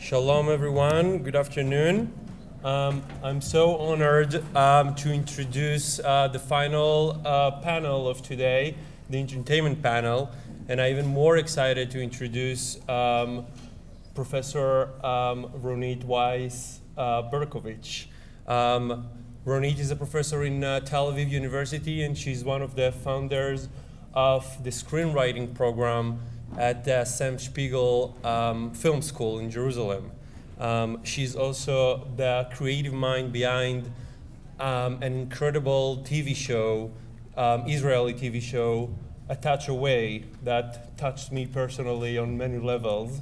Shalom, everyone. Good afternoon. I'm so honored to introduce the final panel of today, the entertainment panel, and I'm even more excited to introduce Professor Ronit Weiss Berkovich. Ronit is a professor in Tel Aviv University, and she's one of the founders of the screenwriting program at the Sam Spiegel Film School in Jerusalem. She's also the creative mind behind an incredible TV show, Israeli TV show, A Touch Away, that touched me personally on many levels.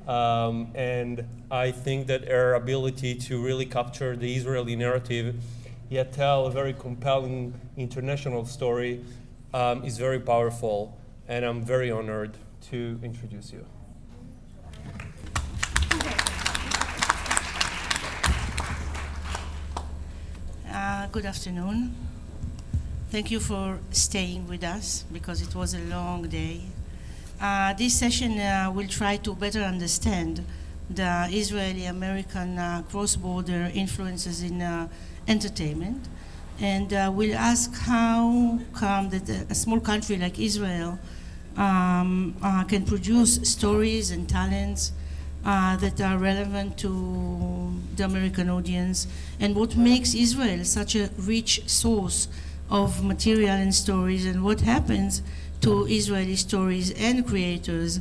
And I think that her ability to really capture the Israeli narrative, yet tell a very compelling international story, is very powerful, and I'm very honored to introduce you. Good afternoon. Thank you for staying with us because it was a long day. This session will try to better understand the Israeli-American cross-border influences in entertainment, and we'll ask how come that a small country like Israel can produce stories and talents that are relevant to the American audience, and what makes Israel such a rich source of material and stories, and what happens to Israeli stories and creators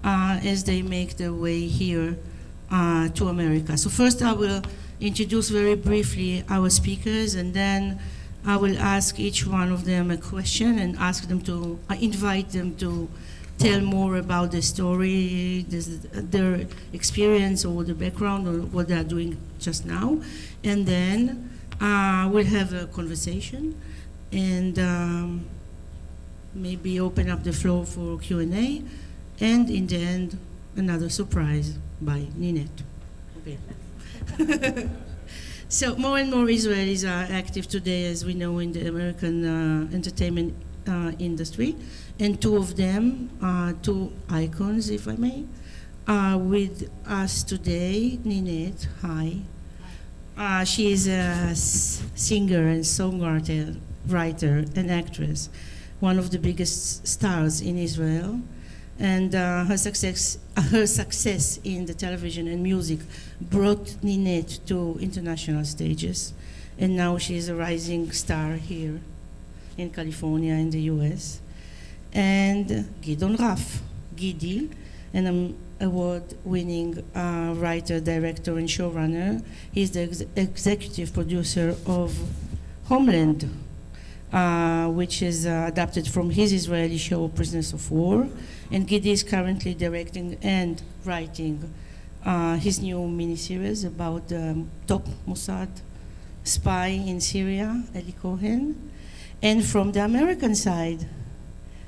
as they make their way here to America. So first I will introduce very briefly our speakers, and then I will ask each one of them a question and ask them to invite them to tell more about the story, their experience or the background or what they are doing just now. And then we'll have a conversation and maybe open up the floor for Q&A. And in the end, another surprise by Ninet. Okay. So more and more Israelis are active today, as we know, in the American entertainment industry. And two of them, two icons, if I may, are with us today. Ninet, hi. She is a singer and songwriter, writer, and actress, one of the biggest stars in Israel. And her success in the television and music brought Ninet to international stages. And now she is a rising star here in California, in the US. And Gideon Raff, Gidi, an award-winning writer, director, and showrunner. He's the executive producer of Homeland, which is adapted from his Israeli show, Prisoners of War. And Gidi is currently directing and writing his new miniseries about the top Mossad spy in Syria, Eli Cohen. And from the American side,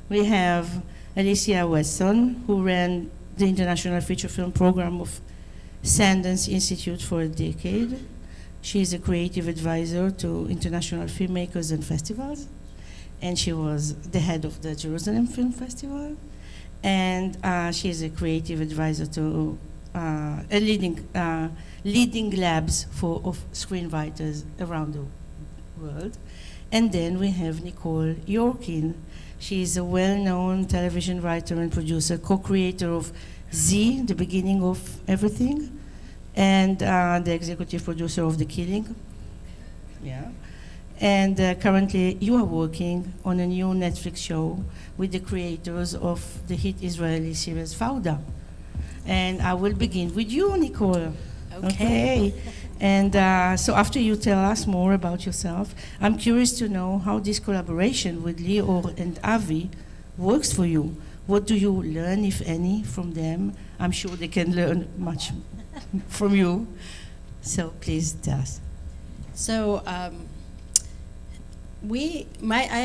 we have Alesia Weston, who ran the International Feature Film Program of Sundance Institute for a decade. She is a creative advisor to international filmmakers and festivals, and she was the head of the Jerusalem Film Festival. And she is a creative advisor to leading labs of screenwriters around the world. And then we have Nicole Yorkin. She is a well-known television writer and producer, co-creator of Z, The Beginning of Everything, and the executive producer of The Killing. Yeah. And currently you are working on a new Netflix show with the creators of the hit Israeli series Fauda. And I will begin with you, Nicole. Okay. And so after you tell us more about yourself, I'm curious to know how this collaboration with Lior and Avi works for you. What do you learn, if any, from them? I'm sure they can learn much from you. So please tell us. So I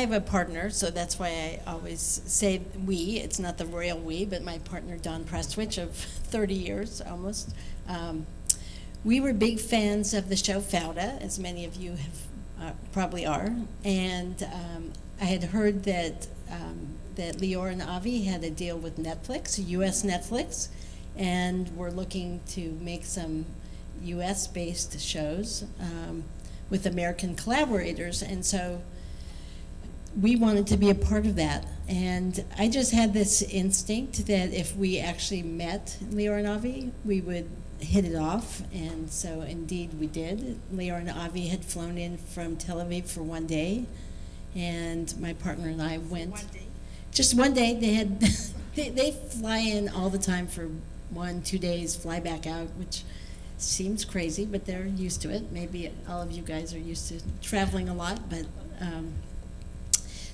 have a partner, so that's why I always say we. It's not the royal we, but my partner Don Prestwich of 30 years almost. We were big fans of the show Fauda, as many of you have probably are, and I had heard that that Lior and Avi had a deal with Netflix, U.S. Netflix, and we're looking to make some US-based shows with American collaborators, and so we wanted to be a part of that. And I just had this instinct that if we actually met Lior and Avi, we would hit it off, and so indeed we did. Lior and Avi had flown in from Tel Aviv for one day, and my partner and I went. 1 day? Just one day. They had they fly in all the time for 1-2 days, fly back out, which seems crazy, but they're used to it. Maybe all of you guys are used to traveling a lot, but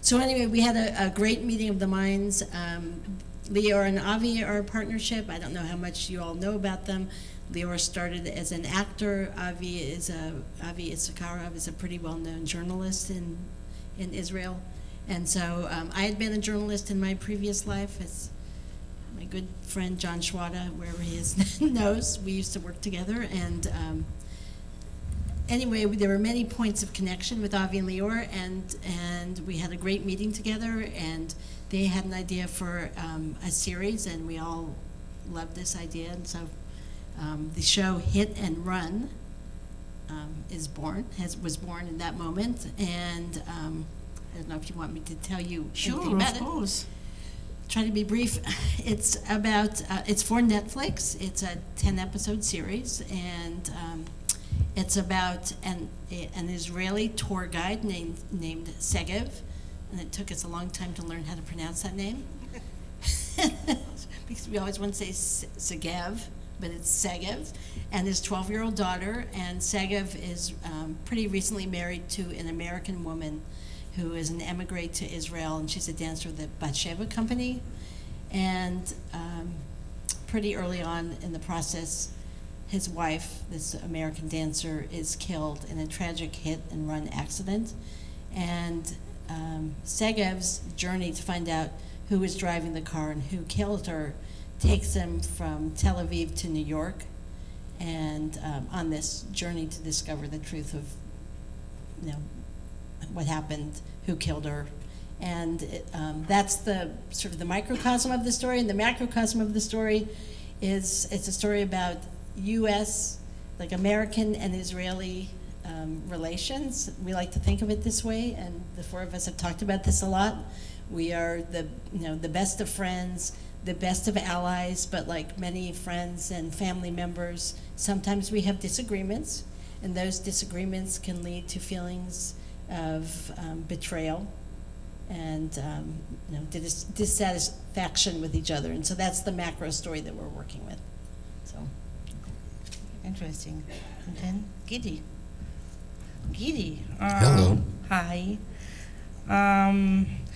so anyway, we had a great meeting of the minds. Lior and Avi are a partnership. I don't know how much you all know about them. Lior started as an actor. Avi Issakarov is a pretty well-known journalist in Israel. And so I had been a journalist in my previous life, as my good friend John Schwada, wherever he is, knows. We used to work together. And anyway, there were many points of connection with Avi and Lior, and we had a great meeting together, and they had an idea for a series, and we all loved this idea. And so the show Hit and Run was born in that moment. And I don't know if you want me to tell you anything about it. Sure, of course. Try to be brief. It's about, it's for Netflix. It's a 10-episode series, and it's about an Israeli tour guide named Segev, and it took us a long time to learn how to pronounce that name. Because we always want to say Segev, but it's Segev, and his 12-year-old daughter. And Segev is pretty recently married to an American woman who is an emigre to Israel, and she's a dancer with the Batsheva company. And pretty early on in the process, his wife, this American dancer, is killed in a tragic hit-and-run accident. And Segev's journey to find out who was driving the car and who killed her takes him from Tel Aviv to New York, and on this journey to discover the truth of, what happened, who killed her. And that's the sort of the microcosm of the story. And the macrocosm of the story is, it's a story about U.S., like American and Israeli relations. We like to think of it this way, and the four of us have talked about this a lot. We are the best of friends, the best of allies, but like many friends and family members, sometimes we have disagreements, and those disagreements can lead to feelings of betrayal and dissatisfaction with each other. And so that's the macro story that we're working with. So. Interesting. And then Giddy. Hello. Hi.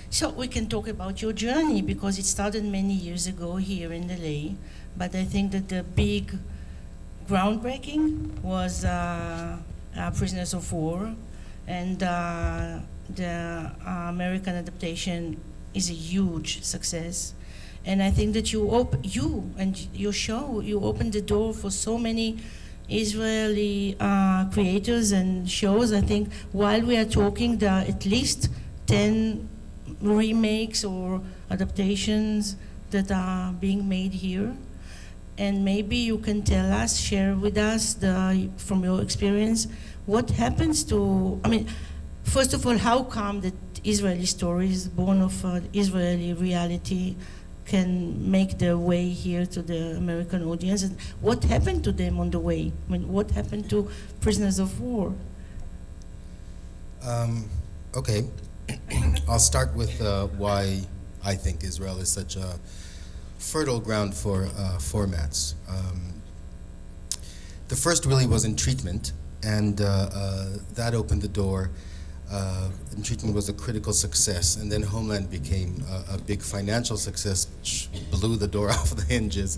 So we can talk about your journey, because it started many years ago here in LA, but I think that the big groundbreaking was Prisoners of War, and the American adaptation is a huge success. And I think that you and your show, you opened the door for so many Israeli creators and shows. I think while we are talking, there are at least 10 remakes or adaptations that are being made here. And maybe you can tell us, share with us from your experience, what happens to, first of all, how come that Israeli stories born of Israeli reality can make their way here to the American audience, and what happened to them on the way? What happened to Prisoners of War? Okay, I'll start with why I think Israel is such a fertile ground for formats. The first really was in treatment, and that opened the door. And treatment was a critical success, and then Homeland became a big financial success, which blew the door off the hinges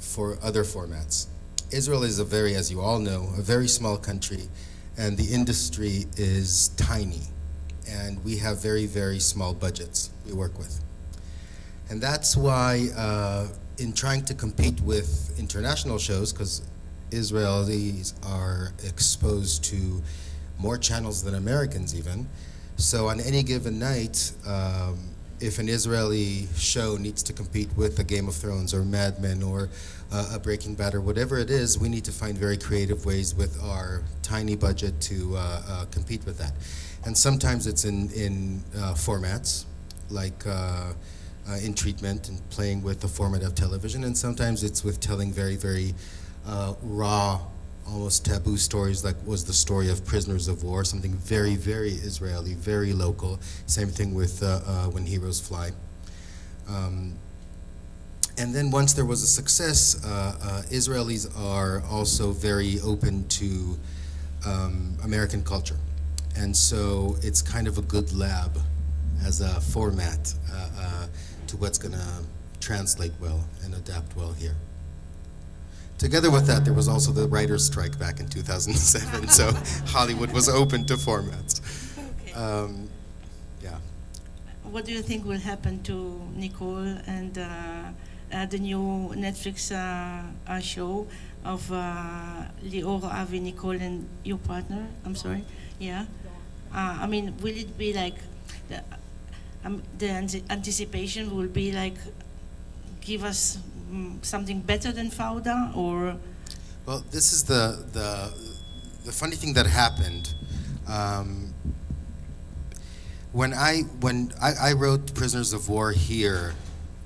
for other formats. Israel is as you all know, a very small country, and the industry is tiny, and we have very, very small budgets we work with. And that's why in trying to compete with international shows, because Israelis are exposed to more channels than Americans even, so on any given night, if an Israeli show needs to compete with a Game of Thrones or Mad Men or a Breaking Bad or whatever it is, we need to find very creative ways with our tiny budget to compete with that. And sometimes it's in formats, like in treatment and playing with the format of television, and sometimes it's with telling very, very raw, almost taboo stories, like was the story of Prisoners of War, something very, very Israeli, very local. Same thing with When Heroes Fly. And then once there was a success, Israelis are also very open to American culture. And so it's kind of a good lab as a format to what's going to translate well and adapt well here. Together with that, there was also the writer's strike back in 2007, so Hollywood was open to formats. Okay. Yeah. What do you think will happen to Nicole and the new Netflix show of Lior, Avi, Nicole, and your partner? I'm sorry. Yeah. I mean, will it be like the anticipation will be like give us something better than Fauda, or? Well, this is the funny thing that happened. When I wrote Prisoners of War here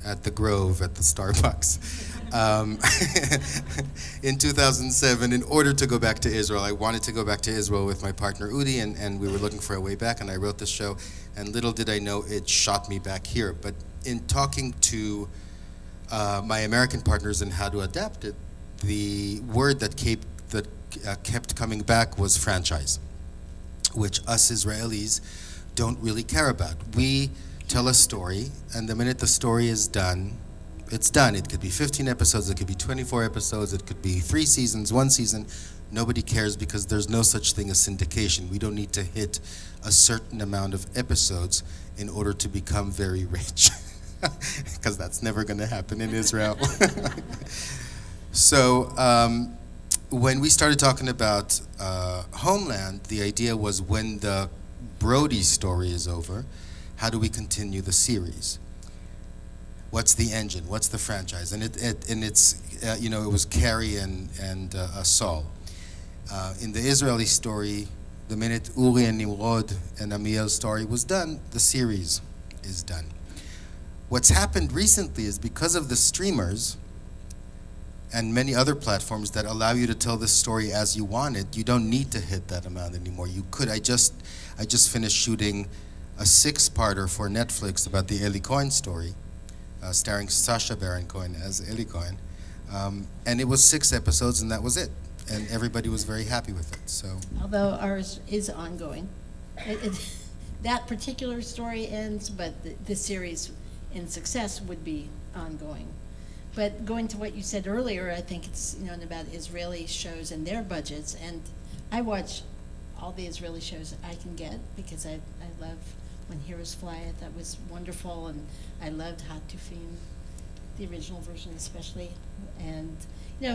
at the Grove at the Starbucks in 2007, in order to go back to Israel. I wanted to go back to Israel with my partner Udi, and we were looking for a way back, and I wrote this show, and little did I know it shot me back here. But in talking to my American partners and how to adapt it, the word that kept coming back was franchise, which us Israelis don't really care about. We tell a story, and the minute the story is done, it's done. It could be 15 episodes, it could be 24 episodes, it could be 3 seasons, 1 season. Nobody cares because there's no such thing as syndication. We don't need to hit a certain amount of episodes in order to become very rich. Because that's never going to happen in Israel. So when we started talking about Homeland, the idea was when the Brody story is over, how do we continue the series? What's the engine? What's the franchise? And it's it was Carrie and Saul. In the Israeli story, the minute Uri and Nimrod and Amiel's story was done, the series is done. What's happened recently is because of the streamers and many other platforms that allow you to tell this story as you want it, you don't need to hit that amount anymore. You could. I just finished shooting a 6-parter for Netflix about the Eli Cohen story, starring Sacha Baron Cohen as Eli Cohen, and it was 6 episodes, and that was it. And everybody was very happy with it. So, although ours is ongoing, that particular story ends, but the series in success would be ongoing. But going to what you said earlier, I think it's about Israeli shows and their budgets, and I watch all the Israeli shows I can get because I love When Heroes Fly. I thought was wonderful, and I loved Hatufim, the original version especially. And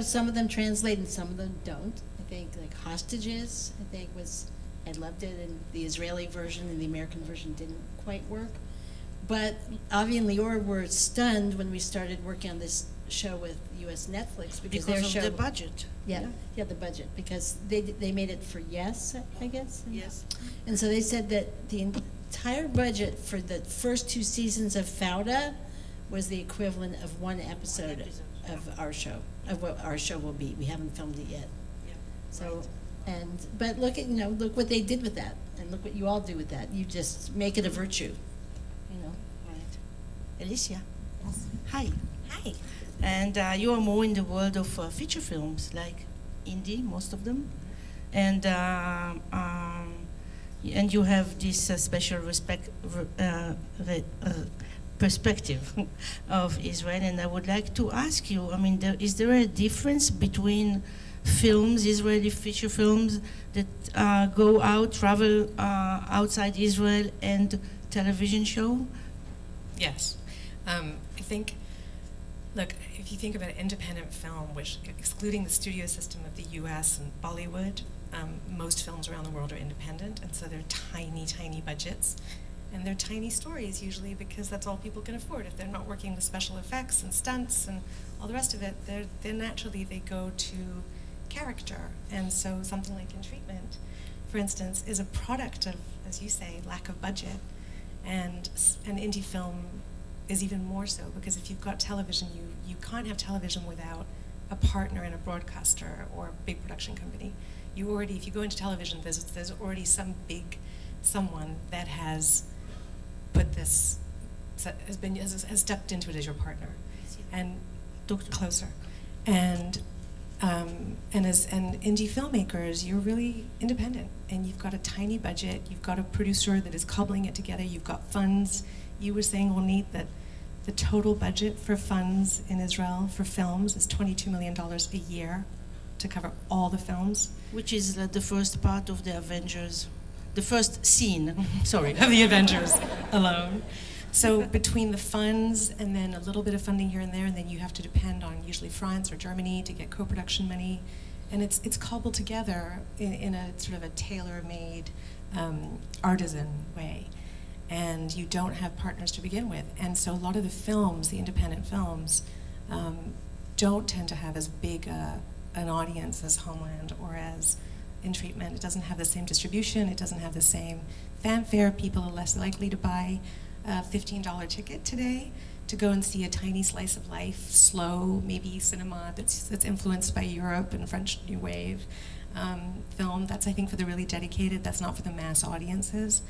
some of them translate and some of them don't. I think like Hostages, I loved it, and the Israeli version and the American version didn't quite work. But Avi and Lior were stunned when we started working on this show with U.S. Netflix because their show, of the budget. Yeah, the budget, because they made it for Yes, I guess. Yes. And so they said that the entire budget for the first 2 seasons of Fauda was the equivalent of 1 episode of our show, of what our show will be. We haven't filmed it yet. Yeah. So, but look at look what they did with that, and look what you all do with that. You just make it a virtue. Right. Alesia. Yes. Hi. Hi. And you are more in the world of feature films, like indie, most of them, and you have this special perspective of Israel. And I would like to ask you, is there a difference between films, Israeli feature films that go out, travel outside Israel, and television show? Yes. I think, look, if you think about independent film, which excluding the studio system of the US and Bollywood, most films around the world are independent, and so they're tiny, tiny budgets. And they're tiny stories usually because that's all people can afford. If they're not working with special effects and stunts and all the rest of it, they're naturally they go to character. And so something like In Treatment, for instance, is a product of, as you say, lack of budget. And an indie film is even more so, because if you've got television, you can't have television without a partner in a broadcaster or a big production company. You already, if you go into television, there's already some big someone that has put this, has stepped into it as your partner, and closer. And as indie filmmakers, you're really independent, and you've got a tiny budget. You've got a producer that is cobbling it together. You've got funds. You were saying, Ronit, that the total budget for funds in Israel for films is $22 million a year to cover all the films. Which is the first part of the Avengers, the first scene, sorry. Of the Avengers alone. So between the funds and then a little bit of funding here and there, and then you have to depend on usually France or Germany to get co-production money, and it's cobbled together in a sort of a tailor-made artisan way. And you don't have partners to begin with. And so a lot of the films, the independent films, don't tend to have as big an audience as Homeland or as In Treatment. It doesn't have the same distribution. It doesn't have the same fanfare. People are less likely to buy a $15 ticket today to go and see a tiny slice of life, slow, maybe cinema that's influenced by Europe and French New Wave film. That's, I think, for the really dedicated. That's not for the mass audiences.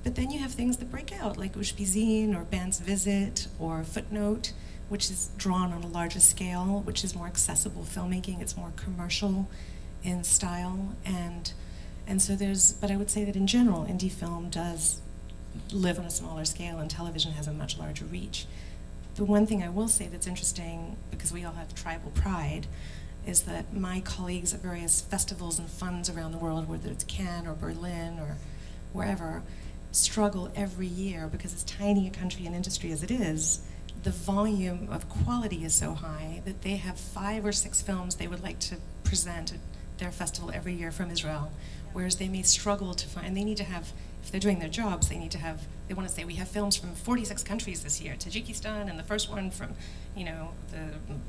But then you have things that break out, like Ushpizin or Band's Visit or Footnote, which is drawn on a larger scale, which is more accessible filmmaking. It's more commercial in style, and so but I would say that in general, indie film does live on a smaller scale, and television has a much larger reach. The one thing I will say that's interesting, because we all have tribal pride, is that my colleagues at various festivals and funds around the world, whether it's Cannes or Berlin or wherever, struggle every year, because as tiny a country and industry as it is, the volume of quality is so high that they have 5 or 6 films they would like to present at their festival every year from Israel, whereas they may struggle to find, they need to have, if they're doing their jobs, they want to say, we have films from 46 countries this year, Tajikistan, and the first one from,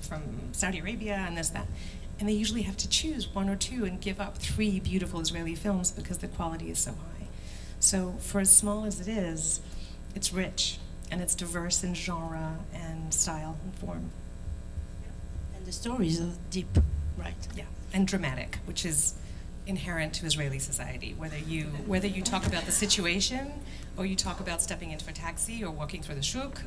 from Saudi Arabia, and this, that. And they usually have to choose 1 or 2 and give up 3 beautiful Israeli films because the quality is so high. So for as small as it is, it's rich, and it's diverse in genre and style and form. And the stories are deep, right? Yeah, and dramatic, which is inherent to Israeli society. Whether you talk about the situation, or you talk about stepping into a taxi or walking through the shuk,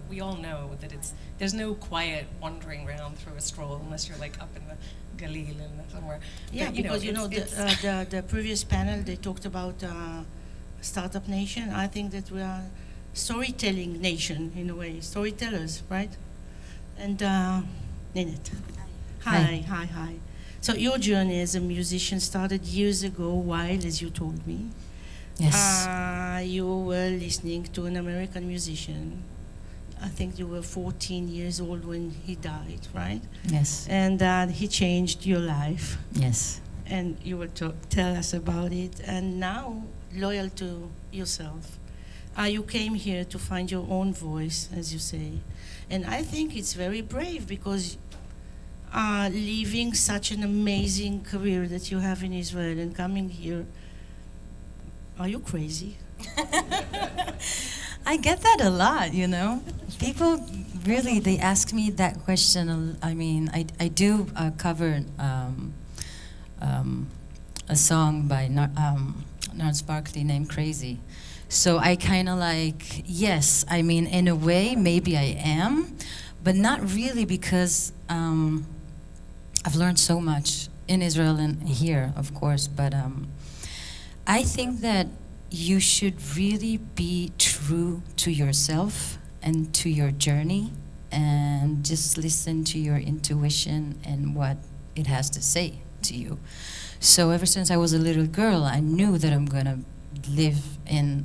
we all know that there's no quiet wandering around through a stroll unless you're like up in the Galil and somewhere. Yeah, but, because the previous panel they talked about Startup Nation. I think that we are storytelling nation in a way, storytellers, right? And Ninet. Hi. So your journey as a musician started years ago while, as you told me, yes, you were listening to an American musician. I think you were 14 years old when he died, right? yes, And he changed your life. yes. And you will tell us about it. And now, loyal to yourself, you came here to find your own voice, as you say. And I think it's very brave, because leaving such an amazing career that you have in Israel and coming here, are you crazy? I get that a lot, People really, they ask me that question. I mean, I do cover a song by Nars Barkley named Crazy. So I kind of like, yes, I mean, in a way, maybe I am, but not really, because I've learned so much in Israel and here, of course, but I think that you should really be true to yourself and to your journey, and just listen to your intuition and what it has to say to you. So ever since I was a little girl, I knew that I'm gonna live in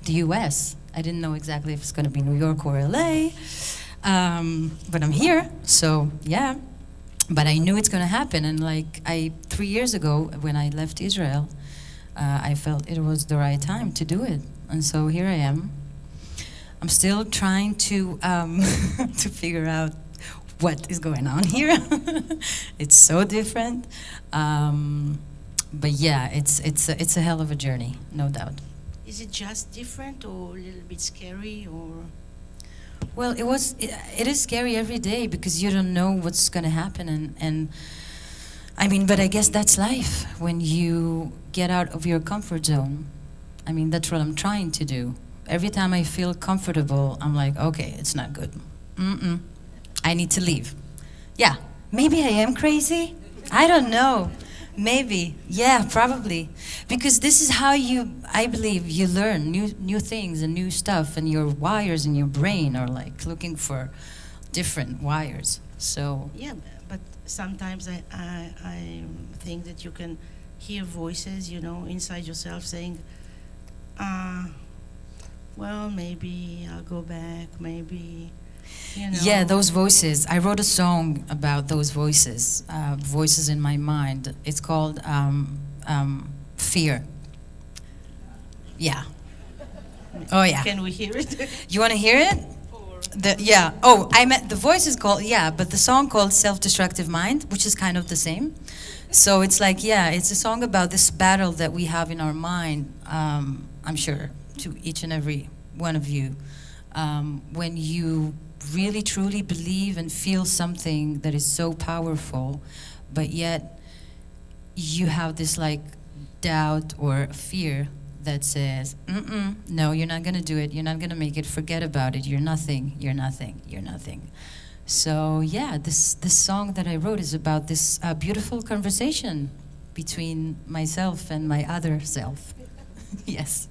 the US. I didn't know exactly if it's gonna be New York or LA, but I'm here, so yeah. But I knew it's gonna happen, and 3 years ago, when I left Israel, I felt it was the right time to do it. And so here I am. I'm still trying to to figure out what is going on here. It's so different. But yeah, it's a hell of a journey, no doubt. Is it just different or a little bit scary or? Well, it is scary every day because you don't know what's going to happen, and I mean, but I guess that's life when you get out of your comfort zone. I mean, that's what I'm trying to do. Every time I feel comfortable, I'm like, okay, it's not good. I need to leave. Yeah, maybe I am crazy. I don't know. Maybe, yeah, probably. Because this is how I believe, you learn new things and new stuff, and your wires in your brain are like looking for different wires. So Yeah, but sometimes I think that you can hear voices, inside yourself saying, well, maybe I'll go back, maybe, yeah, those voices. I wrote a song about those voices, voices in my mind. It's called Fear. Yeah. Oh yeah. Can we hear it? You want to hear it? Yeah. Oh, I meant the voice is called, yeah, but the song called Self-Destructive Mind, which is kind of the same. So it's like, yeah, it's a song about this battle that we have in our mind, I'm sure, to each and every one of you. When you really truly believe and feel something that is so powerful, but yet you have this like doubt or fear that says, no, you're not gonna do it, you're not gonna make it, forget about it, you're nothing, you're nothing, you're nothing. So yeah, this song that I wrote is about this beautiful conversation between myself and my other self. Yes.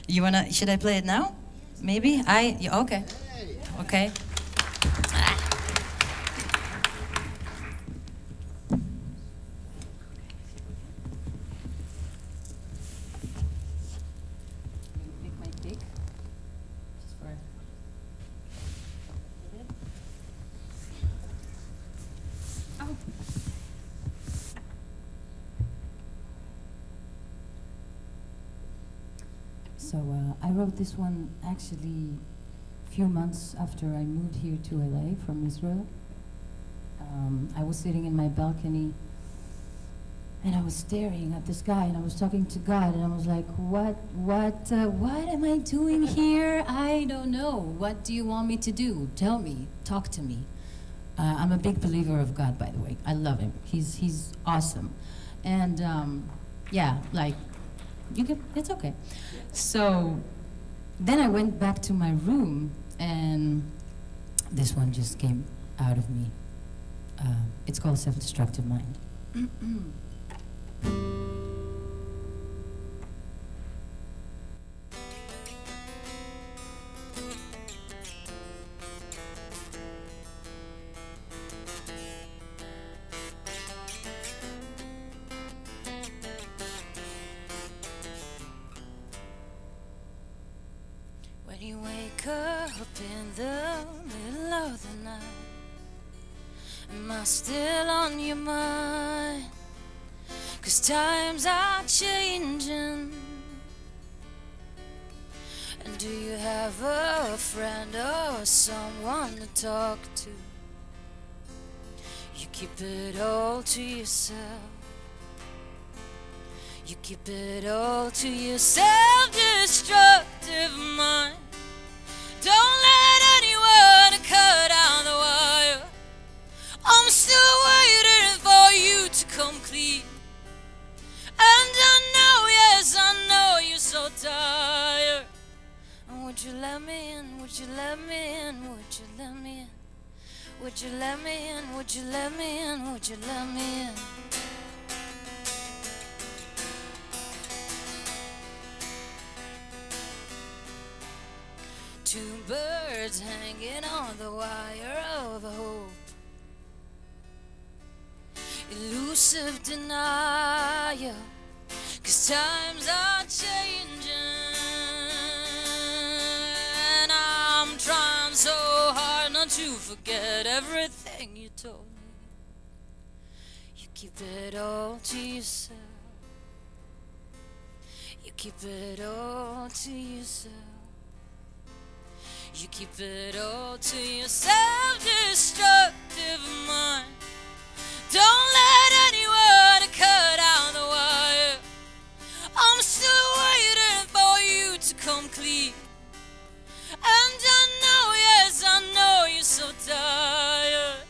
Should I play it now? Maybe? Okay. Okay. Pick my pick. Just for oh. So I wrote this one actually a few months after I moved here to LA from Israel. I was sitting in my balcony and I was staring at the sky and I was talking to God and I was like, what am I doing here? I don't know. What do you want me to do? Tell me, talk to me. I'm a big believer of God, by the way. I love him. He's awesome. And yeah, like, it's okay. So then I went back to my room and this one just came out of me. It's called Self-Destructive Mind. When you wake up in the middle of the night, am I still on your mind? 'Cause times are changing. And do you have a friend or someone to talk to? You keep it all to yourself. You keep it all to yourself, destructive mind. Don't let anyone cut out the wire. I'm still waiting for you to come clean. And I know, yes, I know you're so tired. And would you let me in? Would you let me in? Would you let me in? Would you let me in? Would you let me in? Would you let me in? Two birds hanging on the wire of hope. Elusive denial, 'cause times are changing. And I'm trying so hard not to forget everything you told me. You keep it all to yourself. You keep it all to yourself. You keep it all to yourself, destructive mind. Don't let anyone cut out the wire. I'm still waiting for you to come clean. And I know, yes, I know you're so tired.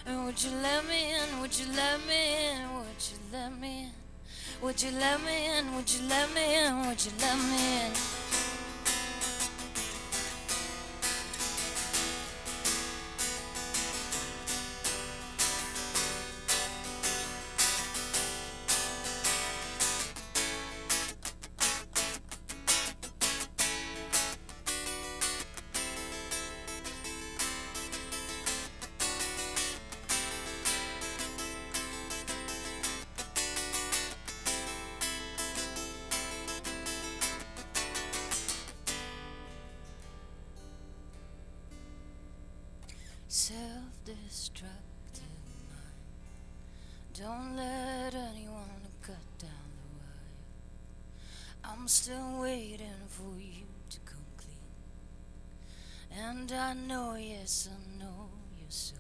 And would you let me in? Would you let me in? Would you let me in? Would you let me in? Would you let me in? Would you let me in? Self-destructive mind. Don't let anyone cut down the wire. I'm still waiting for you to come clean. And I know, yes, I know you're so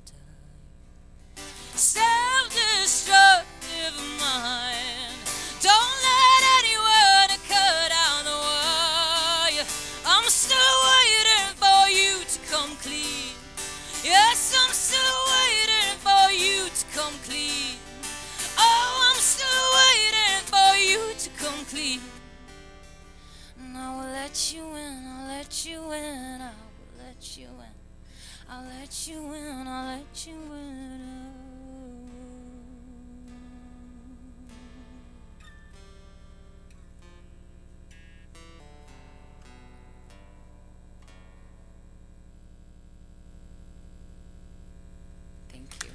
tired. Self-destructive mind. Don't let anyone cut down the wire. I'm still waiting for you to come clean. Yes, I'm still waiting for you to come clean. Oh, I'm still waiting for you to come clean. And I will let you in, I'll let you in, I will let you in. I'll let you in, I'll let you in. Thank you.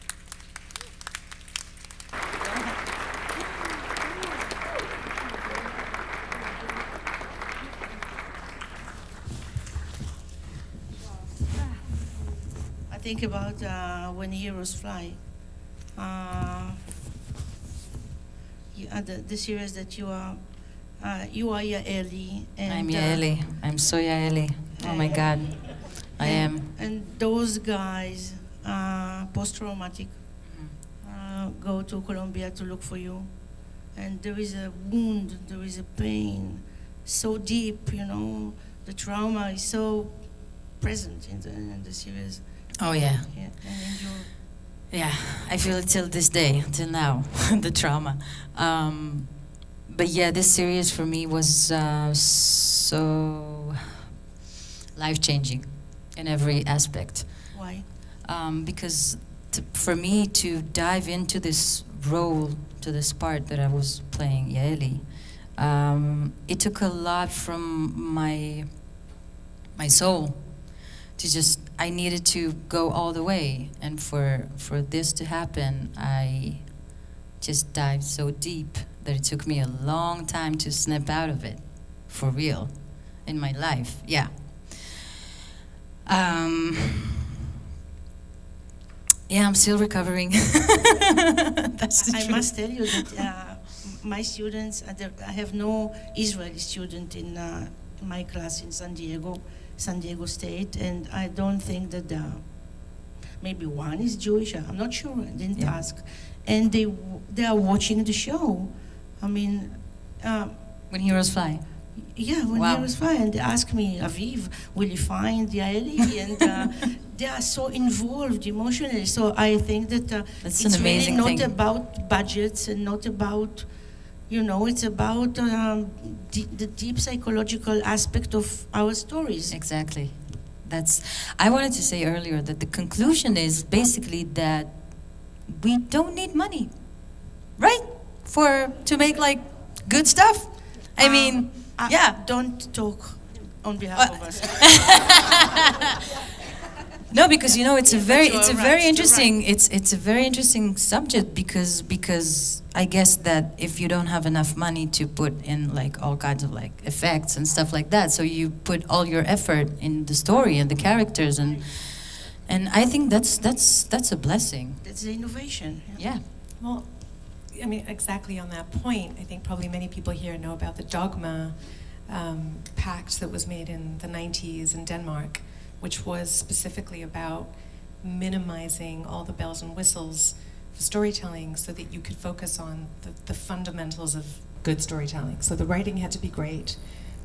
I think about When Heroes Fly. The series that you are Yaeli. And, I'm Yaeli. I'm so Yaeli. Oh my God. I am. And those guys, post-traumatic, go to Colombia to look for you. And there is a wound, there is a pain so deep, you know. The trauma is so present in the series. Oh yeah. Yeah, and you. Yeah, I feel it till this day, till now, the trauma. But yeah, this series for me was so life-changing in every aspect. Why? Because for me to dive into this role, to this part that I was playing, Yaeli, it took a lot from my soul to just, I needed to go all the way. And for this to happen, I just dived so deep that it took me a long time to snap out of it, for real, in my life, yeah. Yeah, I'm still recovering. That's the I truth. must tell you that my students, I have no Israeli student in my class in San Diego State, and I don't think that maybe one is Jewish. I'm not sure. I didn't ask, and they are watching the show. I mean, When Heroes Fly. yeah, when Wow. Heroes Fly, and they ask me, Aviv, will you find Yaeli? And they are so involved emotionally. So I think that That's it's an really amazing not thing. about budgets and not about, you know, it's about the deep psychological aspect of our stories. Exactly. I wanted to say earlier that the conclusion is basically that we don't need money, right? To make like good stuff. I mean, yeah. Don't talk on behalf of us. No, because you know it's a very You're interesting it's a very interesting subject because I guess that if you don't have enough money to put in like all kinds of like effects and stuff like that, so you put all your effort in the story and the characters and I think that's a blessing. That's the innovation. Yeah. Well, I mean, exactly on that point, I think probably many people here know about the Dogma pact that was made in the 90s in Denmark, which was specifically about minimizing all the bells and whistles for storytelling so that you could focus on the fundamentals of good storytelling. So the writing had to be great,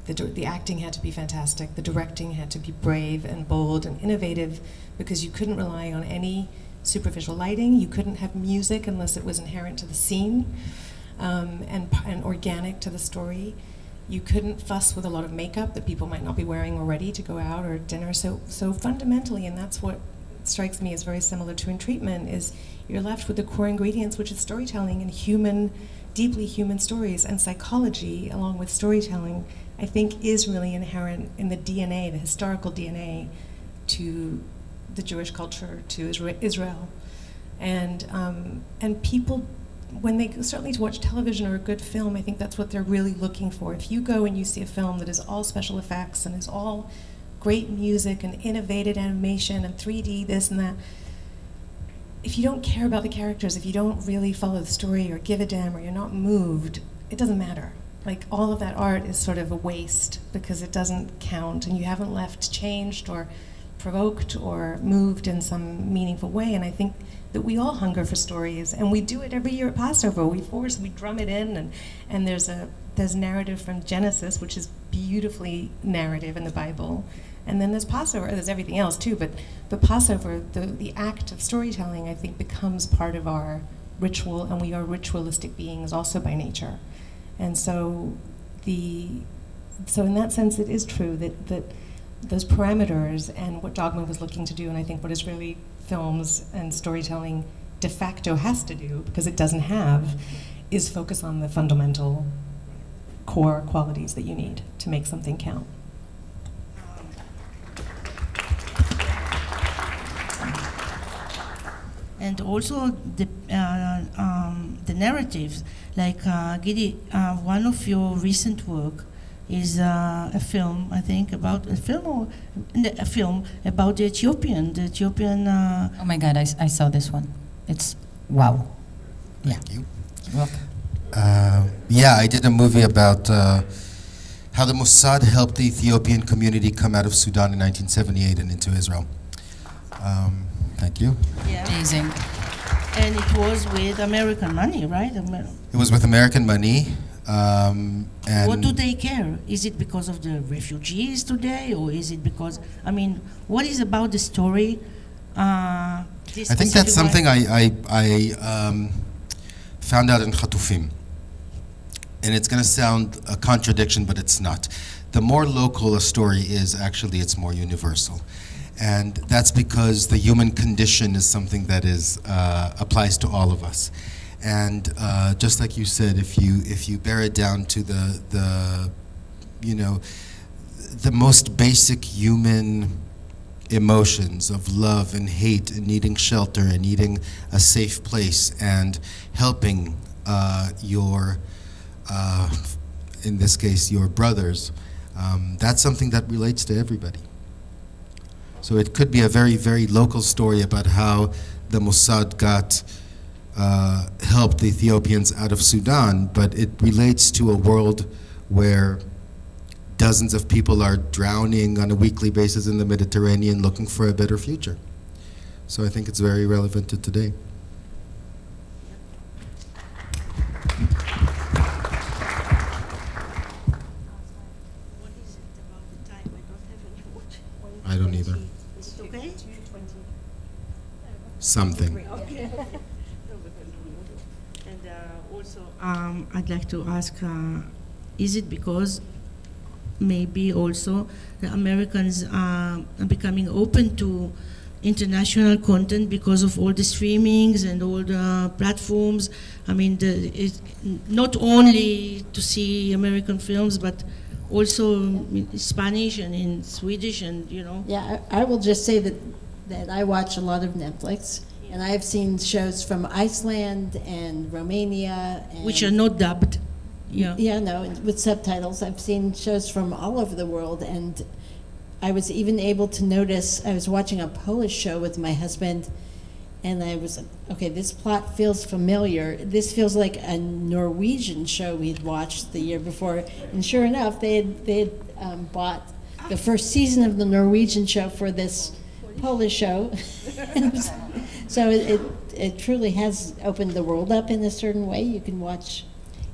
the acting had to be fantastic, the directing had to be brave and bold and innovative, because you couldn't rely on any superficial lighting, you couldn't have music unless it was inherent to the scene and organic to the story. You couldn't fuss with a lot of makeup that people might not be wearing already to go out or dinner. So fundamentally, and that's what strikes me as very similar to in treatment, is you're left with the core ingredients, which is storytelling and deeply human stories. And psychology, along with storytelling, I think is really inherent in the DNA, the historical DNA, to the Jewish culture, to Israel. And people, when they certainly to watch television or a good film, I think that's what they're really looking for. If you go and you see a film that is all special effects and is all great music and innovative animation and 3D, this and that, if you don't care about the characters, if you don't really follow the story or give a damn or you're not moved, it doesn't matter. Like, all of that art is sort of a waste because it doesn't count and you haven't left changed or provoked or moved in some meaningful way. And I think that we all hunger for stories, and we do it every year at Passover. We drum it in, and there's narrative from Genesis, which is beautifully narrative in the Bible. And then there's Passover, there's everything else too, but Passover, the act of storytelling, I think, becomes part of our ritual, and we are ritualistic beings also by nature. And so in that sense, it is true that those parameters and what Dogma was looking to do, and I think what Israeli films and storytelling de facto has to do, because it doesn't have, is focus on the fundamental core qualities that you need to make something count. And also the narratives, like Gidi, one of your recent work is a film about the Ethiopian. Oh my God, I saw this one. It's wow. Thank you. You're welcome. I did a movie about how the Mossad helped the Ethiopian community come out of Sudan in 1978 and into Israel. Thank you. Yeah. Amazing. And it was with American money, right? It was with American money. And what do they care? Is it because of the refugees today, or is it because, what is about the story? I think that's something I found out in Khatufim. And it's going to sound a contradiction, but it's not. The more local a story is, actually, it's more universal. And that's because the human condition is something that applies to all of us. And just like you said, if you bear it down to the most basic human emotions of love and hate and needing shelter and needing a safe place and helping in this case, your brothers, that's something that relates to everybody. So it could be a very, very local story about how the Mossad helped the Ethiopians out of Sudan, but it relates to a world where dozens of people are drowning on a weekly basis in the Mediterranean looking for a better future. So I think it's very relevant to today. What is it about the time? I don't have any watch. I don't either. Is it okay? Something. Okay. And also, I'd like to ask, is it because maybe also the Americans are becoming open to international content because of all the streamings and all the platforms? It's not only to see American films, but also in Spanish and in Swedish and, Yeah, I will just say that I watch a lot of Netflix, and I have seen shows from Iceland and Romania. And which are not dubbed. Yeah. Yeah, no, with subtitles. I've seen shows from all over the world, and I was even able to notice, I was watching a Polish show with my husband, And I was like, okay, this plot feels familiar. This feels like a Norwegian show we'd watched the year before. And sure enough, they had bought the first season of the Norwegian show for this Polish show. So it truly has opened the world up in a certain way. You can watch,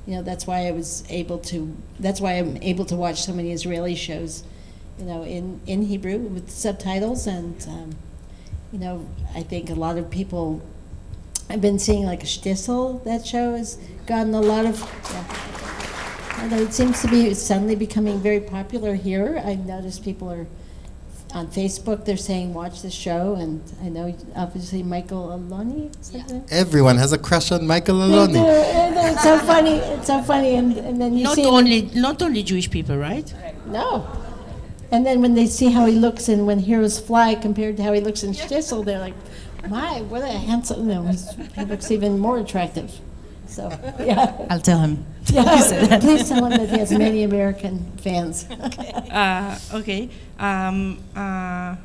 that's why I'm able to watch so many Israeli shows, in Hebrew with subtitles. And, I think a lot of people, I've been seeing like Shtisel, that show has gotten a lot of, I know it seems to be suddenly becoming very popular here. I've noticed people are on Facebook, they're saying watch the show, and I know obviously Michael Aloni. Everyone has a crush on Michael I Aloni. know, it's so funny. It's so funny, and then you Not see only Jewish people, right? no, and then when they see how he looks in When Heroes Fly compared to how he looks in Shtisel, they're like, my, what a handsome. He looks even more attractive. So yeah. I'll tell him. Yeah, please tell him that he has many American fans. Okay. I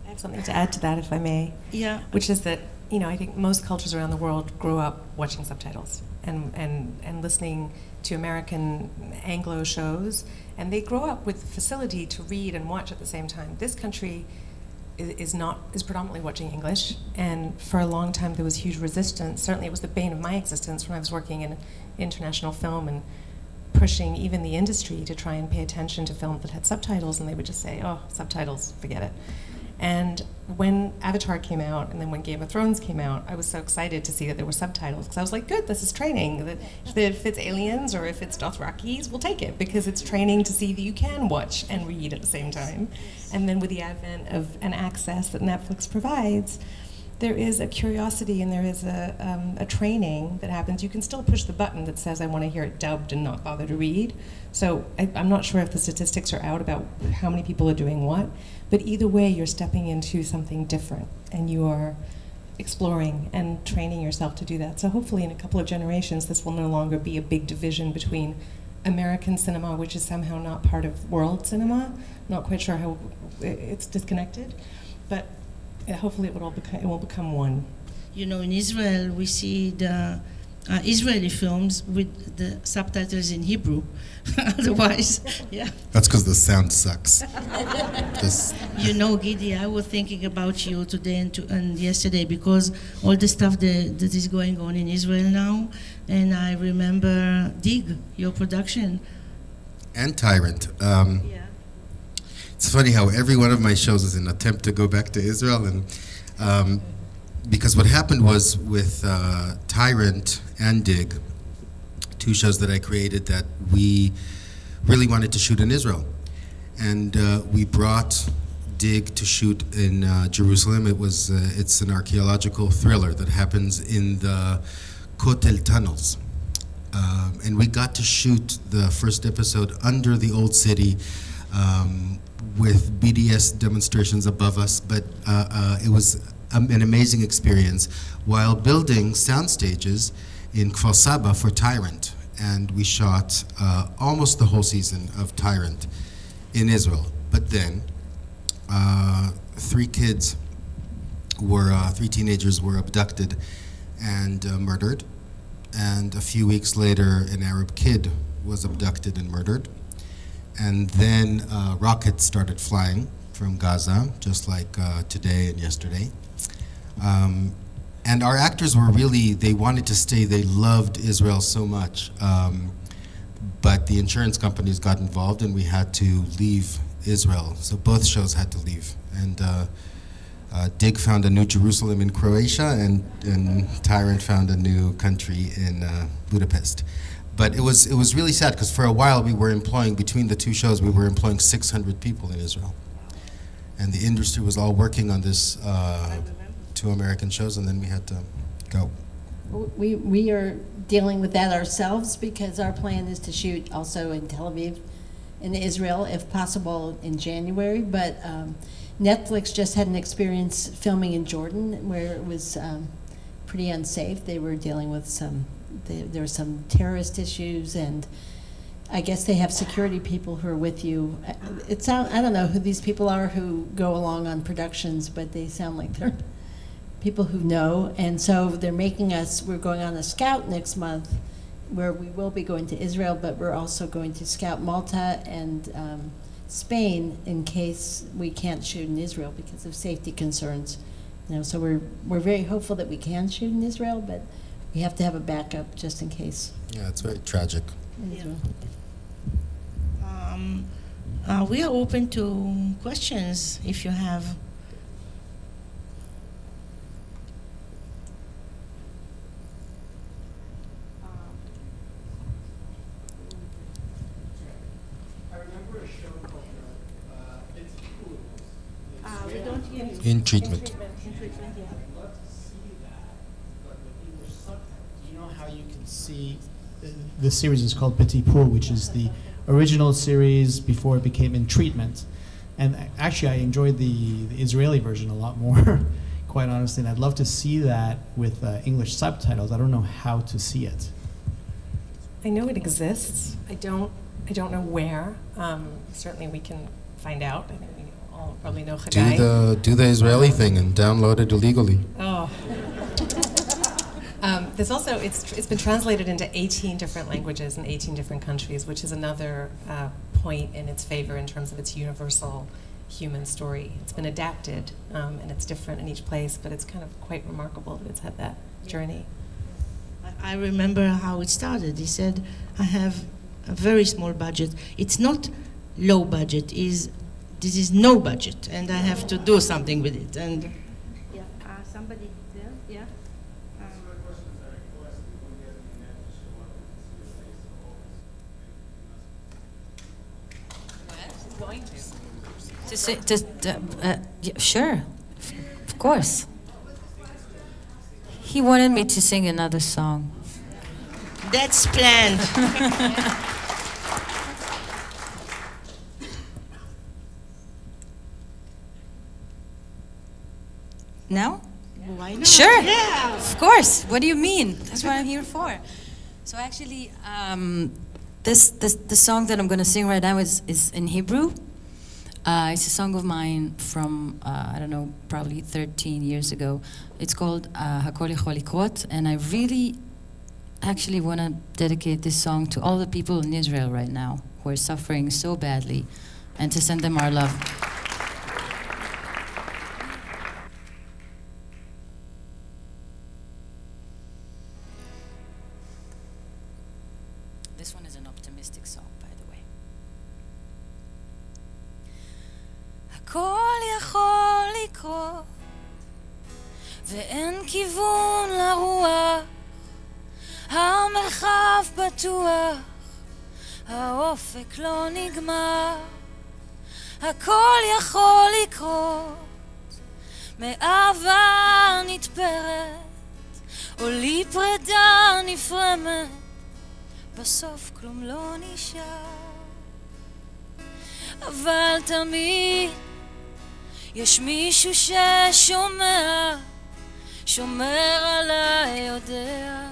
have something to add to that, if I may. Yeah. Which is that, I think most cultures around the world grow up watching subtitles and listening to American Anglo shows, and they grow up with the facility to read and watch at the same time. This country is predominantly watching English, and for a long time there was huge resistance. Certainly it was the bane of my existence when I was working in international film and pushing even the industry to try and pay attention to films that had subtitles, and they would just say, oh, subtitles, forget it. And when Avatar came out, and then when Game of Thrones came out, I was so excited to see that there were subtitles, because I was like, good, this is training. That if it's aliens or if it's Dothrakis, we'll take it, because it's training to see that you can watch and read at the same time. And then with the advent of an access that Netflix provides, there is a curiosity and there is a training that happens. You can still push the button that says, I want to hear it dubbed and not bother to read. So I'm not sure if the statistics are out about how many people are doing what, but either way, you're stepping into something different and you are exploring and training yourself to do that. So hopefully in a couple of generations, this will no longer be a big division between American cinema, which is somehow not part of world cinema. Not quite sure how it's disconnected, but hopefully it will become one. In Israel, we see the Israeli films with the subtitles in Hebrew. Otherwise, yeah. That's because the sound sucks. Gideon, I was thinking about you today and yesterday, because all the stuff that is going on in Israel now, and I remember Dig, your production. And Tyrant. Yeah. It's funny how every one of my shows is an attempt to go back to Israel, and because what happened was with Tyrant and Dig, two shows that I created that we really wanted to shoot in Israel. And we brought Dig to shoot in Jerusalem. It's an archaeological thriller that happens in the Kotel tunnels. And we got to shoot the first episode under the old city with BDS demonstrations above us, but it was an amazing experience while building sound stages in Kfar Saba for Tyrant. And we shot almost the whole season of Tyrant in Israel. But then three teenagers were abducted and murdered. And a few weeks later, an Arab kid was abducted and murdered. And then rockets started flying from Gaza, just like today and yesterday. And our actors were they wanted to stay. They loved Israel so much. But the insurance companies got involved and we had to leave Israel. So both shows had to leave. And Dig found a new Jerusalem in Croatia, and Tyrant found a new country in Budapest. But it was really sad, because for a while we were employing, between the two shows, we were employing 600 people in Israel. And the industry was all working on this two American shows, and then we had to go. We are dealing with that ourselves, because our plan is to shoot also in Tel Aviv, in Israel, if possible in January. But Netflix just had an experience filming in Jordan where it was pretty unsafe. They were dealing with there were some terrorist issues, and I guess they have security people who are with you. I don't know who these people are who go along on productions, but they sound like they're people who know, and so they're making us, we're going on a scout next month where we will be going to Israel, but we're also going to scout Malta and Spain in case we can't shoot in Israel because of safety concerns. You know, so we're very hopeful that we can shoot in Israel, but we have to have a backup just in case. Yeah, it's very tragic. In Israel. We are open to questions if you have. We don't hear you. In treatment. You know how you can see the series is called Petit Pool, which is the original series before it became In Treatment. And actually, I enjoyed the Israeli version a lot more, quite honestly. And I'd love to see that with English subtitles. I don't know how to see it. I know it exists. I don't know where. Certainly we can find out. I think we all probably know Chagai. Do the Israeli thing and download it illegally. Oh. There's also, it's been translated into 18 different languages in 18 different countries, which is another point in its favor in terms of its universal human story. It's been adapted, and it's different in each place, but it's kind of quite remarkable that it's had that journey. I remember how it started. He said, I have a very small budget. It's not low budget, this is no budget, and I have to do something with it. And yeah, somebody there, yeah. Sure, of course. He wanted me to sing another song. That's planned. Now? Why not? Sure. Yeah. Of course. What do you mean? That's what I'm here for. So actually, the song that I'm going to sing right now is in Hebrew. It's a song of mine from, I don't know, probably 13 years ago. It's called Hakol Yachol Likrot, and I really actually want to dedicate this song to all the people in Israel right now who are suffering so badly, and to send them our love. This one is an optimistic song, by the way. הכל יכול לקרות, ואין כיוון לרוח, המרחב פתוח, האופק לא נגמר. הכל יכול לקרות, מאהבה נתפרת, או לי פרידה נפרמת, בסוף כלום לא נשאר. אבל תמיד יש מישהו ששומע, שומר עליי, יודע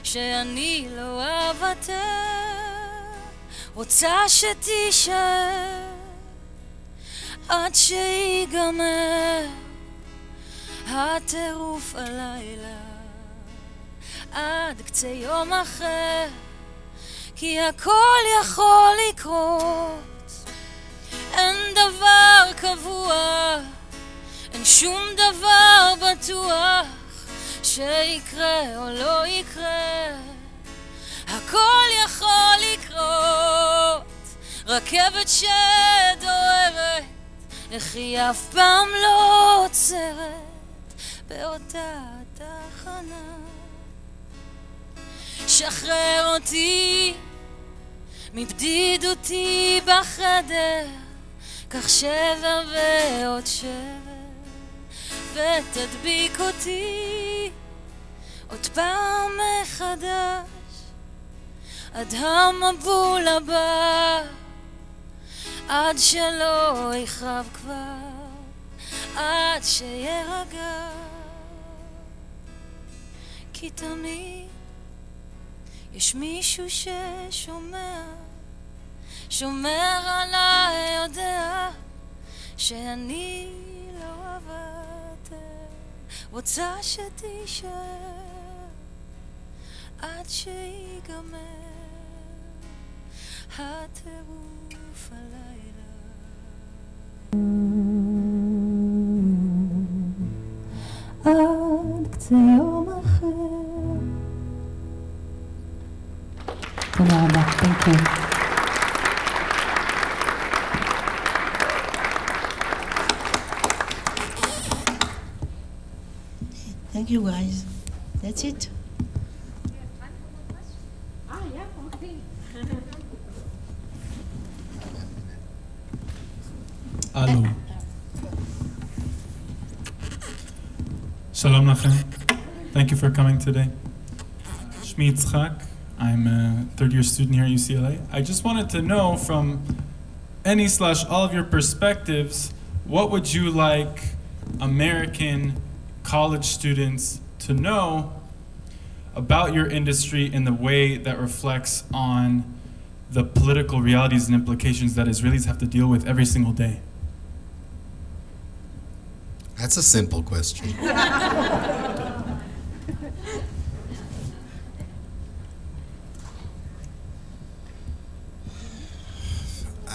שאני לא אוותר, רוצה שתישאר עד שיגמר הטירוף הלילה, עד קצה יום אחר, כי הכל יכול לקרות. אין דבר קבוע, אין שום דבר בטוח שיקרה או לא יקרה. הכל יכול לקרות, רכבת שדוהרת, איך היא אף פעם לא עוצרת באותה תחנה. שחרר אותי מבדידותי בחדר, קח שבר ועוד שבר, ותדביק אותי עוד פעם מחדש, עד המבול הבא, עד שלא יכאב כבר, עד שירגע. כי תמיד יש מישהו ששומע, שומר עליי, יודע שאני לא אוותר, רוצה שתישאר עד שיגמר הטירוף הלילה. עד קצה יום אחר. תודה רבה, thank you. Thank you, guys. That's it. Hello. Shalom Lachem. Thank you for coming today. Shmi Yitzchak. I'm a third-year student here at UCLA. I just wanted to know from any/all of your perspectives, what would you like American college students to know about your industry in the way that reflects on the political realities and implications that Israelis have to deal with every single day? That's a simple question.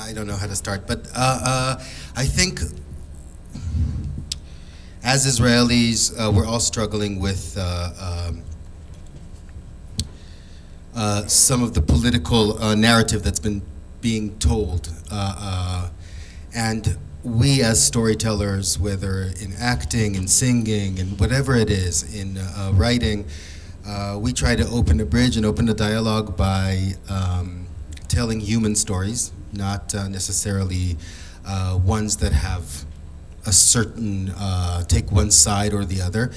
I don't know how to start, but I think as Israelis, we're all struggling with some of the political narrative that's been being told. And we as storytellers, whether in acting, in singing, and whatever it is, in writing, we try to open a bridge and open a dialogue by telling human stories, not necessarily ones that have a certain, take one side or the other.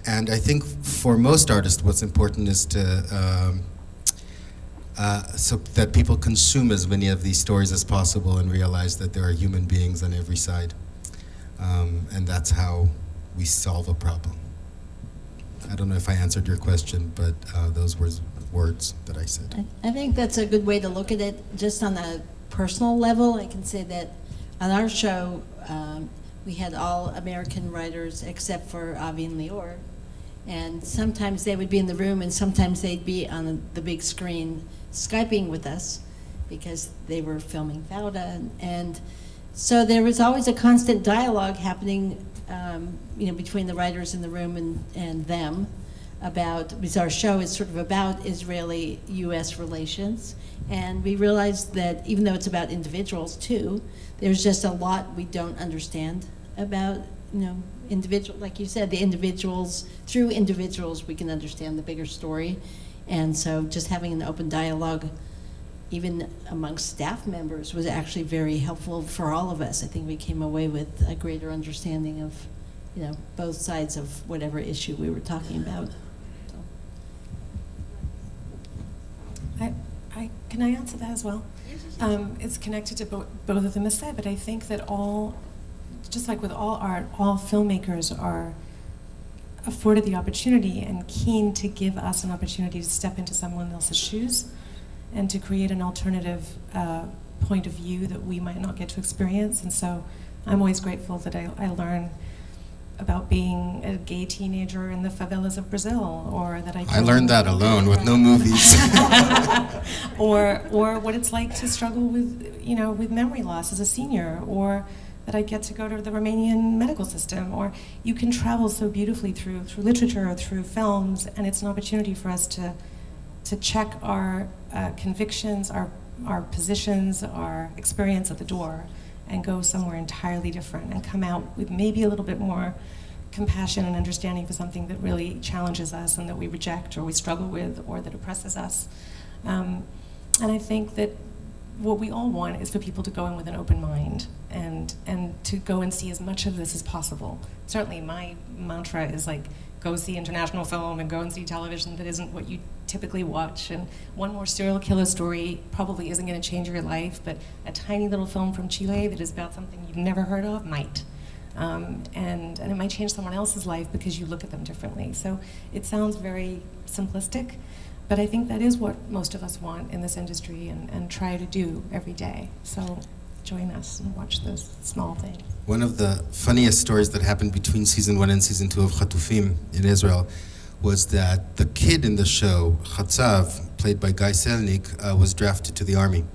And I think for most artists, what's important is to, so that people consume as many of these stories as possible and realize that there are human beings on every side. And that's how we solve a problem. I don't know if I answered your question, but those were words that I said. I think that's a good way to look at it. Just on a personal level, I can say that on our show, we had all American writers except for Avi and Lior. And sometimes they would be in the room and sometimes they'd be on the big screen Skyping with us because they were filming Fauda. And so there was always a constant dialogue happening between the writers in the room and them about, because our show is sort of about Israeli-US relations. And we realized that even though it's about individuals too, there's just a lot we don't understand about, individual, like you said, the individuals, through individuals we can understand the bigger story. And so just having an open dialogue, even amongst staff members, was actually very helpful for all of us. I think we came away with a greater understanding of, both sides of whatever issue we were talking about. So. Can I answer that as well? It's connected to both of them as said, but I think that just like with all art, all filmmakers are afforded the opportunity and keen to give us an opportunity to step into someone else's shoes and to create an alternative point of view that we might not get to experience. And so I'm always grateful that I learn about being a gay teenager in the favelas of Brazil, or that I learned that alone with no movies. or what it's like to struggle with memory loss as a senior, or that I get to go to the Romanian medical system, or you can travel so beautifully through literature or through films, and it's an opportunity for us to check our convictions, our positions, our experience at the door, and go somewhere entirely different and come out with maybe a little bit more compassion and understanding for something that really challenges us and that we reject or we struggle with or that oppresses us. And I think that what we all want is for people to go in with an open mind and to go and see as much of this as possible. Certainly my mantra is like, go see international film and go and see television that isn't what you typically watch. And one more serial killer story probably isn't going to change your life, but a tiny little film from Chile that is about something you've never heard of might. And it might change someone else's life because you look at them differently. So it sounds very simplistic, but I think that is what most of us want in this industry and try to do every day. So join us and watch those small things. One of the funniest stories that happened between season 1 and season 2 of Chatufim in Israel was that the kid in the show, Chatzav, played by Guy Selnik, was drafted to the army.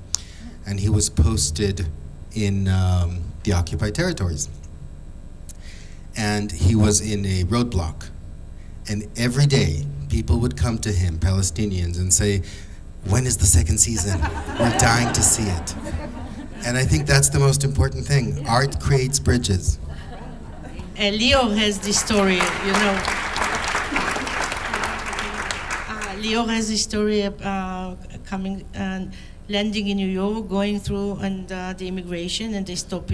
And he was posted in the occupied territories. And he was in a roadblock. And every day, people would come to him, Palestinians, and say, "When is the second season? We're dying to see it." And I think that's the most important thing. Art creates bridges. Leo has this story, you know. Leo has this story of coming and landing in New York, going through and the immigration, and they stopped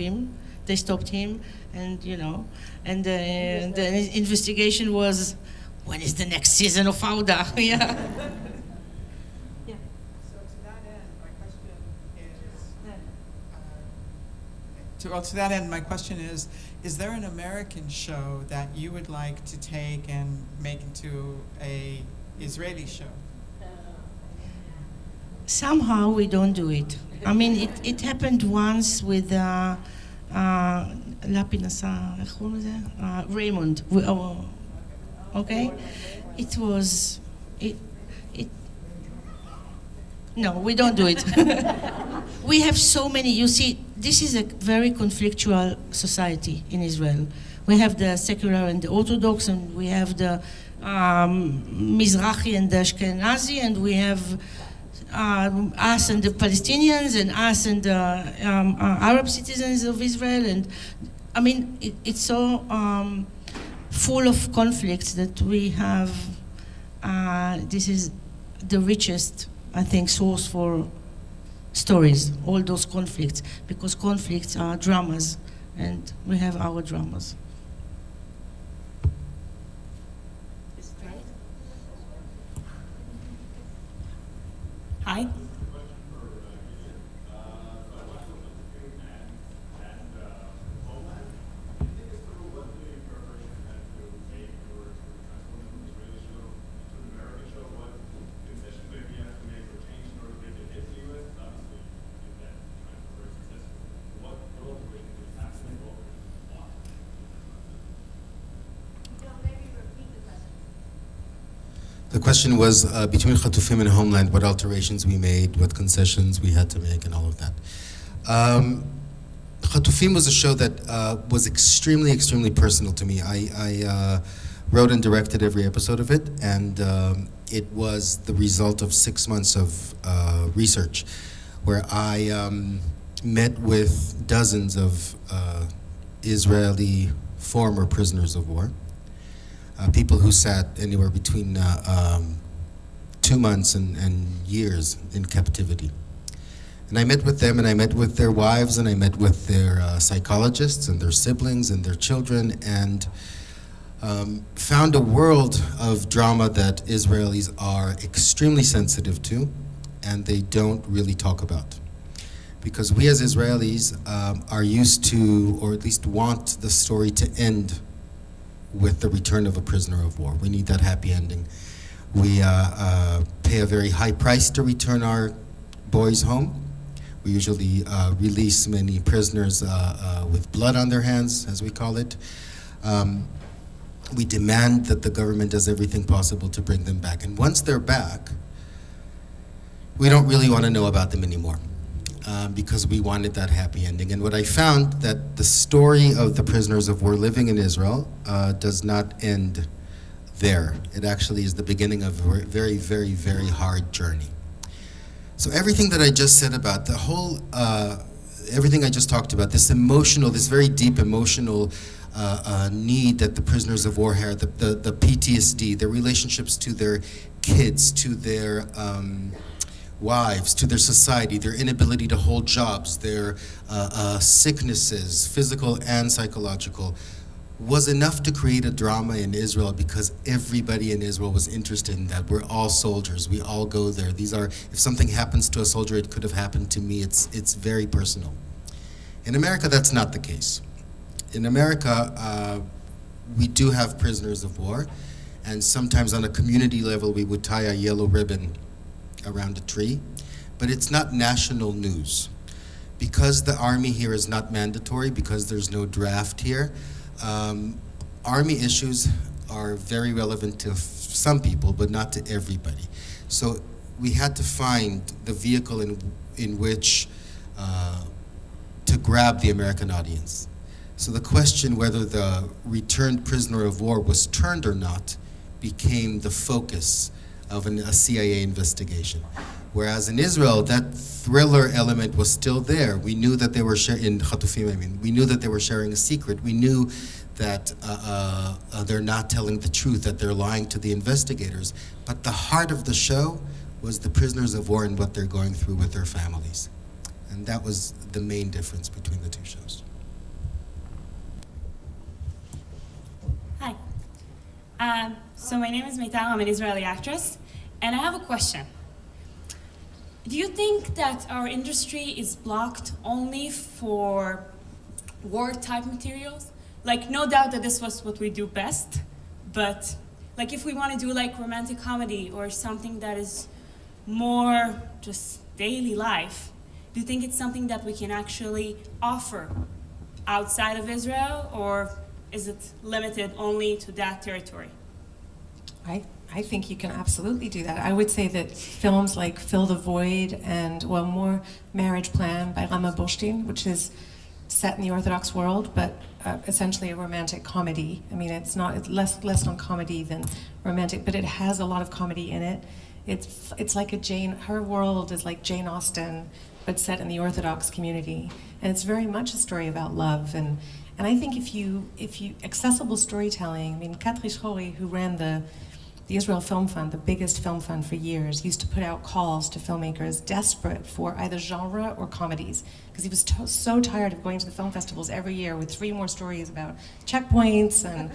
him, and you know, and the investigation was, when is the next season of Fauda? Yeah. To that end, my question is there an American show that you would like to take and make into a Israeli show? Somehow we don't do it. I mean, it happened once with Raymond. Okay? It was, no, we don't do it. We have so many, you see, this is a very conflictual society in Israel. We have the secular and the Orthodox, and we have the Mizrahi and the Ashkenazi, and we have us and the Palestinians, and us and the Arab citizens of Israel. And I mean, it's so full of conflicts that we have, this is the richest, I think, source for stories, all those conflicts, because conflicts are dramas, and we have our dramas. Hi. The question was between Chatufim and Homeland, what alterations we made, what concessions we had to make, and all of that. Chatufim was a show that was extremely, extremely personal to me. I wrote and directed every episode of it, and it was the result of 6 months of research, where I met with dozens of Israeli former prisoners of war. People who sat anywhere between 2 months and years in captivity. And I met with them, and I met with their wives, and I met with their psychologists and their siblings and their children, and found a world of drama that Israelis are extremely sensitive to, and they don't really talk about. Because we as Israelis are used to, or at least want the story to end with the return of a prisoner of war. We need that happy ending. We pay a very high price to return our boys home. We usually release many prisoners with blood on their hands, as we call it. We demand that the government does everything possible to bring them back. And once they're back, we don't really want to know about them anymore. Because we wanted that happy ending. And what I found, that the story of the prisoners of war living in Israel does not end there. It actually is the beginning of a very, very, very hard journey. So everything that I just said about the whole, everything I just talked about, this emotional, this very deep emotional need that the prisoners of war had, the PTSD, their relationships to their kids, to their wives, to their society, their inability to hold jobs, their sicknesses, physical and psychological, was enough to create a drama in Israel, because everybody in Israel was interested in that. We're all soldiers. We all go there. These are, if something happens to a soldier, it could have happened to me. It's very personal. In America, that's not the case. In America, we do have prisoners of war, and sometimes on a community level, we would tie a yellow ribbon around a tree, but it's not national news. because the army here is not mandatory, because there's no draft here, army issues are very relevant to some people, but not to everybody. So we had to find the vehicle in which to grab the American audience. So the question whether the returned prisoner of war was turned or not became the focus of a CIA investigation. Whereas in Israel, that thriller element was still there. We knew that they were in Khatufim, we knew that they were sharing a secret. We knew that they're not telling the truth, that they're lying to the investigators. But the heart of the show was the prisoners of war and what they're going through with their families. And that was the main difference between the two shows. Hi. So my name is Meital, I'm an Israeli actress, and I have a question. Do you think that our industry is blocked only for war-type materials? Like, no doubt that this was what we do best, but like if we want to do like romantic comedy or something that is more just daily life, do you think it's something that we can actually offer outside of Israel, or is it limited only to that territory? I think you can absolutely do that. I would say that films like Fill the Void and, well, more Marriage Plan by Rama Boshtin, which is set in the Orthodox world, but essentially a romantic comedy. I mean, it's less on comedy than romantic, but it has a lot of comedy in it. It's like her world is like Jane Austen, but set in the Orthodox community. And it's very much a story about love. And I think if you accessible storytelling, I mean, Katri Shori, who ran the Israel Film Fund, the biggest film fund for years, used to put out calls to filmmakers desperate for either genre or comedies, because he was so tired of going to the film festivals every year with 3 more stories about checkpoints and,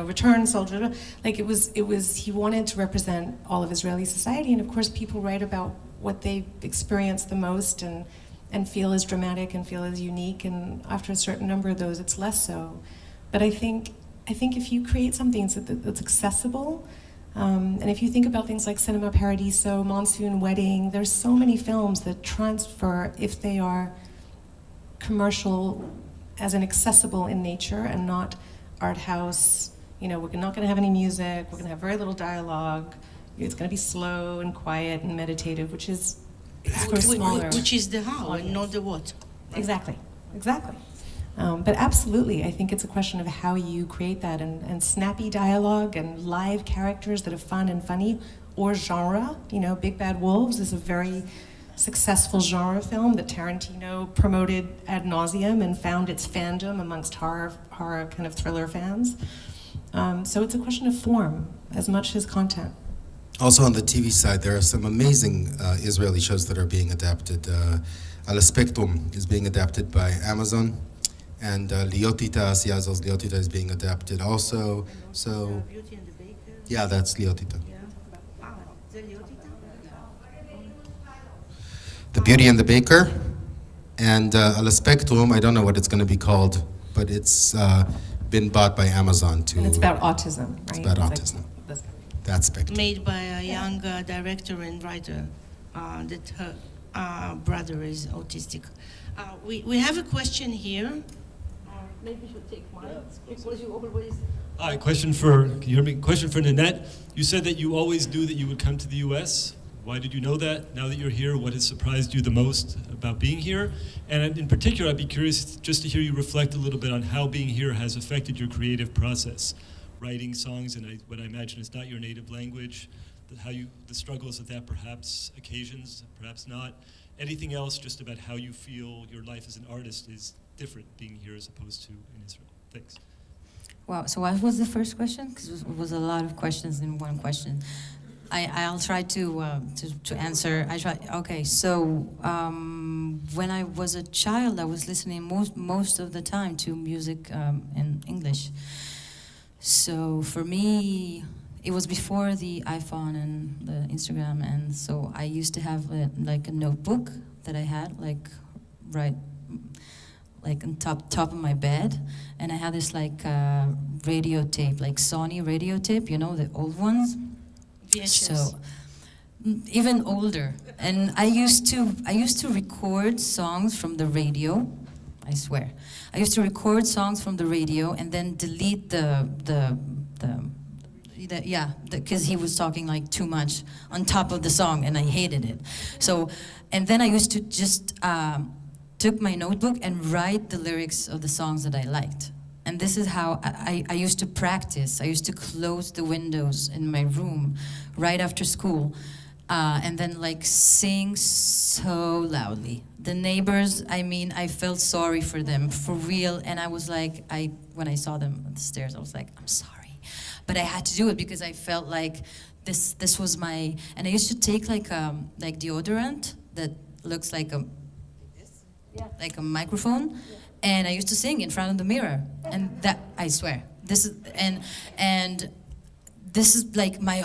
return soldiers. Like he wanted to represent all of Israeli society, and of course people write about what they experience the most and feel is dramatic and feel is unique, and after a certain number of those it's less so. But I think if you create something that's accessible, and if you think about things like Cinema Paradiso, Monsoon Wedding, there's so many films that transfer if they are commercial as an accessible in nature and not art house. We're not going to have any music, we're going to have very little dialogue, it's going to be slow and quiet and meditative, which is for smaller. Which is the how and not the what. Exactly. But absolutely, I think it's a question of how you create that, and snappy dialogue and live characters that are fun and funny, or genre. Big Bad Wolves is a very successful genre film that Tarantino promoted ad nauseum and found its fandom amongst horror kind of thriller fans. So it's a question of form as much as content. Also on the TV side, there are some amazing Israeli shows that are being adapted. Al Spectrum is being adapted by Amazon. And Liotita, Siazol's Liotita is being adapted also. So, Beauty and the Baker. yeah, that's Liotita. Yeah. Wow. The Liotita? The Beauty and the Baker. And Al Spectrum, I don't know what it's going to be called, but it's been bought by Amazon too. And it's about autism, right? It's about autism. That's Spectrum. Made by a young director and writer that her brother is autistic. We have a question here. Maybe you should take mine, because you always... Hi, can you hear me? Question for Ninet. You said that you always knew that you would come to the U.S. Why did you know that? Now that you're here, what has surprised you the most about being here? And in particular, I'd be curious just to hear you reflect a little bit on how being here has affected your creative process. Writing songs, and what I imagine is not your native language, the struggles of that perhaps occasions, perhaps not. Anything else just about how you feel your life as an artist is different being here as opposed to in Israel? Thanks. Wow, so what was the first question? Because it was a lot of questions in one question. I'll try to answer. Okay, so when I was a child, I was listening most of the time to music in English. So for me, it was before the iPhone and the Instagram, and so I used to have a notebook that I had right on top of my bed, and I had this radio tape, like Sony radio tape, the old ones. VHS. So even older. And I used to record songs from the radio. I swear, I used to record songs from the radio and then delete because he was talking like too much on top of the song, and I hated it. So, and then I used to just took my notebook and write the lyrics of the songs that I liked. And this is how I used to practice. I used to close the windows in my room right after school, and then like sing so loudly. The neighbors, I mean, I felt sorry for them, for real. And I was like, when I saw them on the stairs, I was like, I'm sorry. But I had to do it because I felt like this was my, and I used to take like deodorant that looks like a microphone, and I used to sing in front of the mirror, and that, I swear, this is, and this is like my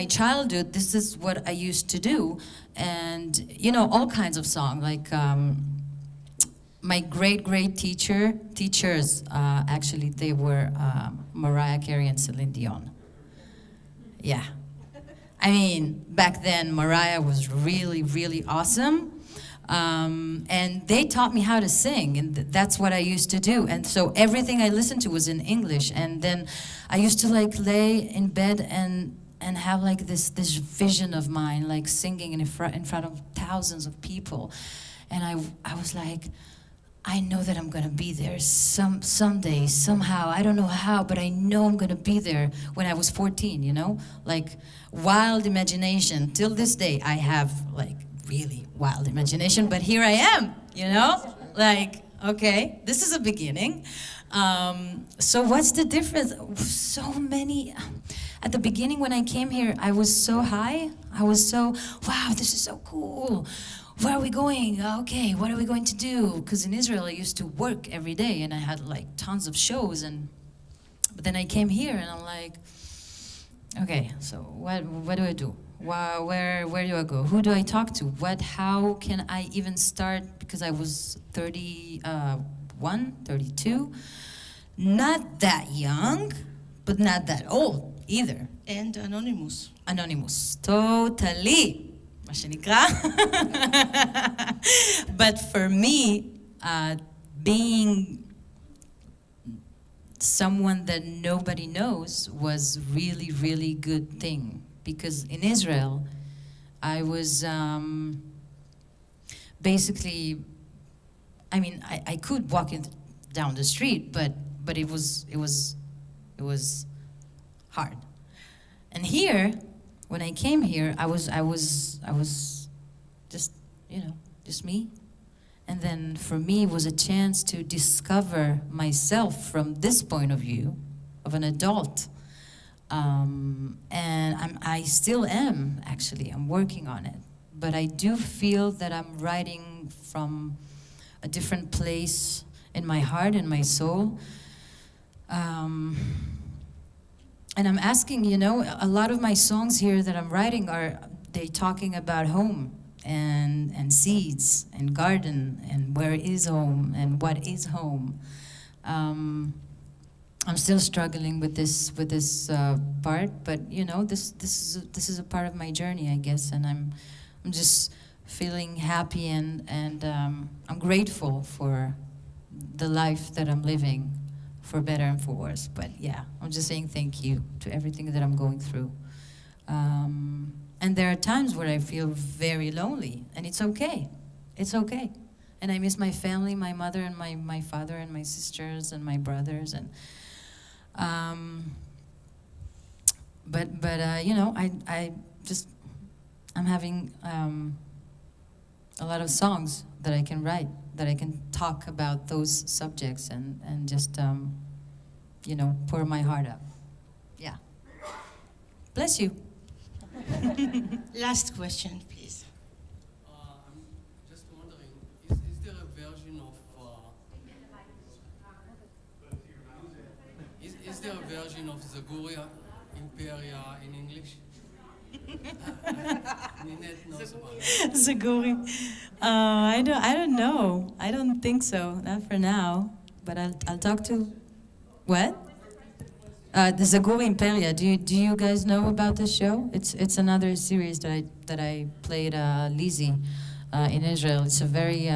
childhood. This is what I used to do, and you know, all kinds of songs, like my great teachers, actually, they were Mariah Carey and Celine Dion. Yeah, I mean, back then Mariah was really awesome. And they taught me how to sing, and that's what I used to do. And so everything I listened to was in English. And then I used to like lay in bed and have like this vision of mine, like singing in front of thousands of people. And I was like, I know that I'm gonna be there someday, somehow. I don't know how, but I know I'm gonna be there. When I was 14, you know, like wild imagination. Till this day, I have like really wild imagination, but here I am, you know? Like, okay, this is a beginning. So what's the difference? So many, at the beginning when I came here, I was so high. I was so, wow, this is so cool. Where are we going? Okay, what are we going to do? Because in Israel, I used to work every day and I had like tons of shows, but then I came here and I'm like, okay, so what do I do? Where do I go? Who do I talk to? How can I even start? Because I was 31, 32. Not that young, but not that old either. And anonymous. Anonymous, totally. מה שנקרא. But for me, being someone that nobody knows was really good thing. Because in Israel, I was basically, I mean, I could walk down the street, but it was hard. And here, when I came here, I was just, you know, just me. And then for me, it was a chance to discover myself from this point of view of an adult. And I still am, actually. I'm working on it. But I do feel that I'm writing from a different place in my heart and my soul. And I'm asking, you know, a lot of my songs here that I'm writing they talking about home and seeds and garden and where is home and what is home. I'm still struggling with this part, but you know, this is a part of my journey, I guess, and I'm just feeling happy and I'm grateful for the life that I'm living, for better and for worse. But yeah, I'm just saying thank you to everything that I'm going through. And there are times where I feel very lonely, and it's okay. It's okay. And I miss my family, my mother and my father and my sisters and my brothers and. But you know, I'm having a lot of songs that I can write, that I can talk about those subjects and just you know, pour my heart out. Yeah. Bless you. Last question, please. I'm just wondering, is there a version of is there a version of Zaguria Imperia in English? Ninet knows about it. Zaguri. I don't know. I don't think so. Not for now. But I'll talk to. What? The Zaguri Imperia. Do you guys know about this show? It's another series that I played Lizzie in Israel. It's a very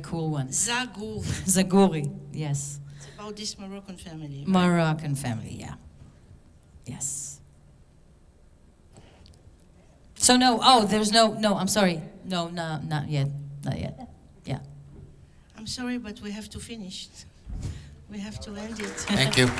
cool one. Zagur. Zaguri, yes. It's about this Moroccan family. Right? Moroccan family, yeah. Yes. So no, there's no, I'm sorry. No, not yet. Yeah. I'm sorry, but we have to finish. We have to end it. Thank you.